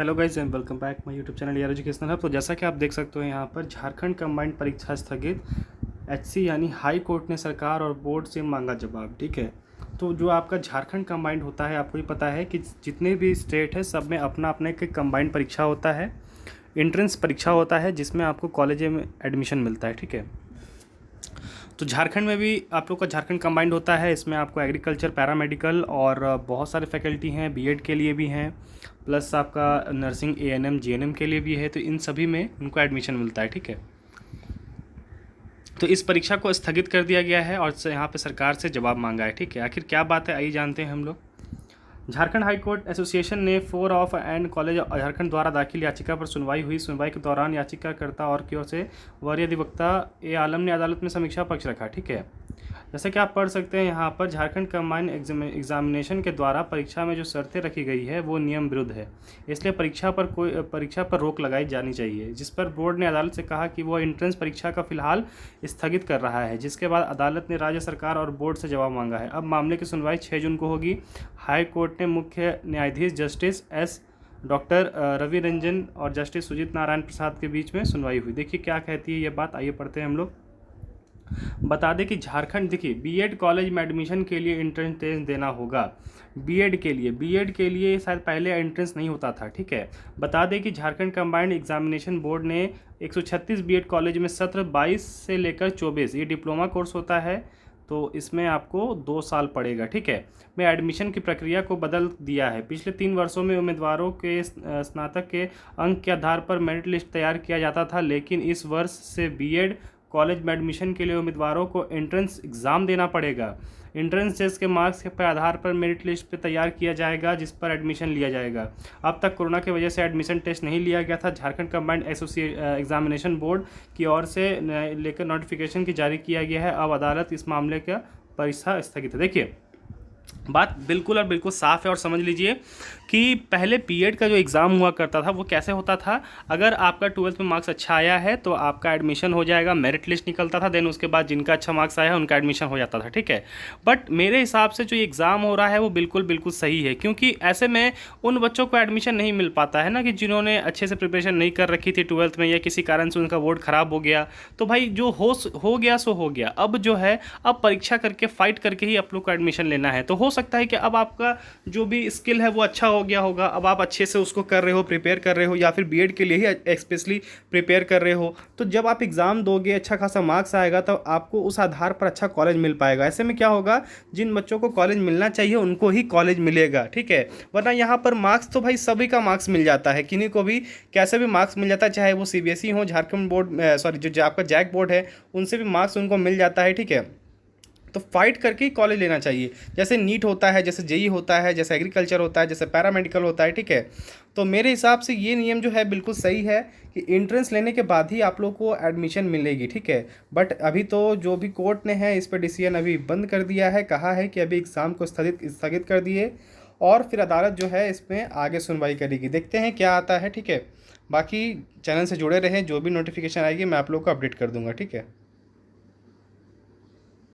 Hello guys and welcome back my YouTube channel यार educational hub. तो जैसा कि आप देख सकते हो यहाँ पर झारखंड कंबाइंड परीक्षा स्थगित, एचसी यानी हाई कोर्ट ने सरकार और बोर्ड से मांगा जवाब। ठीक है, तो जो आपका झारखंड कंबाइंड होता है, आपको ही पता है कि जितने भी स्टेट है सब में अपना अपना एक कंबाइंड परीक्षा होता है, एंट्रेंस परीक्षा होता है जिसमें आपको कॉलेज में एडमिशन मिलता है। ठीक है, तो झारखंड में भी आप लोग का झारखंड कंबाइंड होता है। इसमें आपको एग्रीकल्चर, पैरामेडिकल और बहुत सारे फैकल्टी हैं, बीएड के लिए भी हैं, प्लस आपका नर्सिंग, एएनएम, जीएनएम के लिए भी है। तो इन सभी में उनको एडमिशन मिलता है। ठीक है, तो इस परीक्षा को स्थगित कर दिया गया है और यहाँ पे सरकार से जवाब मांगा है। ठीक है, आखिर क्या बात है आइए जानते हैं हम लोग। झारखंड हाई कोर्ट एसोसिएशन ने 4 ऑफ एंड कॉलेज झारखंड द्वारा दाखिल याचिका पर सुनवाई हुई। सुनवाई के दौरान याचिकाकर्ता और की ओर से वरीय अधिवक्ता ए आलम ने अदालत में समीक्षा पक्ष रखा। ठीक है, जैसे कि आप पढ़ सकते हैं यहाँ पर, झारखंड कंबाइंड एग्जामिनेशन के द्वारा परीक्षा में जो शर्तें रखी गई है वो नियम विरुद्ध है, इसलिए परीक्षा पर रोक लगाई जानी चाहिए। जिस पर बोर्ड ने अदालत से कहा कि वो एंट्रेंस परीक्षा का फिलहाल स्थगित कर रहा है, जिसके बाद अदालत ने राज्य सरकार और बोर्ड से जवाब मांगा है। अब मामले की सुनवाई 6 जून को होगी। हाई कोर्ट ने मुख्य न्यायाधीश जस्टिस डॉक्टर रवि रंजन और जस्टिस सुजीत नारायण प्रसाद के बीच में सुनवाई हुई। देखिए क्या कहती है ये बात, आइए पढ़ते हैं हम लोग। बता दें कि झारखंड, देखिए बीएड कॉलेज में एडमिशन के लिए एंट्रेंस टेस्ट देना होगा। बीएड के लिए शायद पहले एंट्रेंस नहीं होता था। ठीक है, बता दें कि झारखंड कंबाइंड एग्जामिनेशन बोर्ड ने 136 बीएड कॉलेज में सत्र 22 से लेकर 24, ये डिप्लोमा कोर्स होता है, तो इसमें आपको 2 साल पड़ेगा। ठीक है, में एडमिशन की प्रक्रिया को बदल दिया है। पिछले 3 वर्षों में उम्मीदवारों के स्नातक के अंक के आधार पर मेरिट लिस्ट तैयार किया जाता था, लेकिन इस वर्ष से बीएड कॉलेज में एडमिशन के लिए उम्मीदवारों को एंट्रेंस एग्ज़ाम देना पड़ेगा। एंट्रेंस टेस्ट के मार्क्स के आधार पर मेरिट लिस्ट पे तैयार किया जाएगा, जिस पर एडमिशन लिया जाएगा। अब तक कोरोना की वजह से एडमिशन टेस्ट नहीं लिया गया था। झारखंड कंबाइंड एग्जामिनेशन बोर्ड की ओर से लेकर नोटिफिकेशन की जारी किया गया है। अब अदालत इस मामले का परीक्षा स्थगित है। देखिए बात बिल्कुल और बिल्कुल साफ़ है और समझ लीजिए कि पहले बीएड का जो एग्ज़ाम हुआ करता था वो कैसे होता था। अगर आपका 12th में मार्क्स अच्छा आया है तो आपका एडमिशन हो जाएगा, मेरिट लिस्ट निकलता था, देन उसके बाद जिनका अच्छा मार्क्स आया है उनका एडमिशन हो जाता था। ठीक है, बट मेरे हिसाब से जो एग्ज़ाम हो रहा है वो बिल्कुल सही है, क्योंकि ऐसे में उन बच्चों को एडमिशन नहीं मिल पाता है ना, कि जिन्होंने अच्छे से प्रिपरेशन नहीं कर रखी थी 12th में, या किसी कारण से उनका बोर्ड ख़राब हो गया। तो भाई जो हो गया सो हो गया। अब जो है, अब परीक्षा करके फाइट करके ही आप लोग को एडमिशन लेना है। तो हो सकता है कि अब आपका जो भी स्किल है वो अच्छा हो गया होगा, अब आप अच्छे से उसको कर रहे हो, प्रिपेयर कर रहे हो, या फिर बीएड के लिए ही स्पेशली प्रिपेयर कर रहे हो। तो जब आप एग्ज़ाम दोगे, अच्छा खासा मार्क्स आएगा, तो आपको उस आधार पर अच्छा कॉलेज मिल पाएगा। ऐसे में क्या होगा, जिन बच्चों को कॉलेज मिलना चाहिए उनको ही कॉलेज मिलेगा। ठीक है, वरना यहाँ पर मार्क्स तो भाई सभी का मार्क्स मिल जाता है, किन्हीं को भी कैसे भी मार्क्स मिल जाता है, चाहे वो सीबीएसई हो, झारखंड बोर्ड, सॉरी जो आपका जैक बोर्ड है, उनसे भी मार्क्स उनको मिल जाता है। ठीक है, तो फाइट करके ही कॉलेज लेना चाहिए। जैसे नीट होता है, जैसे जेई होता है, जैसे एग्रीकल्चर होता है, जैसे पैरामेडिकल होता है। ठीक है, तो मेरे हिसाब से ये नियम जो है बिल्कुल सही है कि एंट्रेंस लेने के बाद ही आप लोग को एडमिशन मिलेगी। ठीक है, बट अभी तो जो भी कोर्ट ने है इस पर डिसीजन अभी बंद कर दिया है, कहा है कि अभी एग्ज़ाम को स्थगित कर दिए और फिर अदालत जो है इसमें आगे सुनवाई करेगी। देखते हैं क्या आता है। ठीक है, बाकी चैनल से जुड़े रहें, जो भी नोटिफिकेशन आएगी मैं आप लोग को अपडेट कर दूँगा। ठीक है।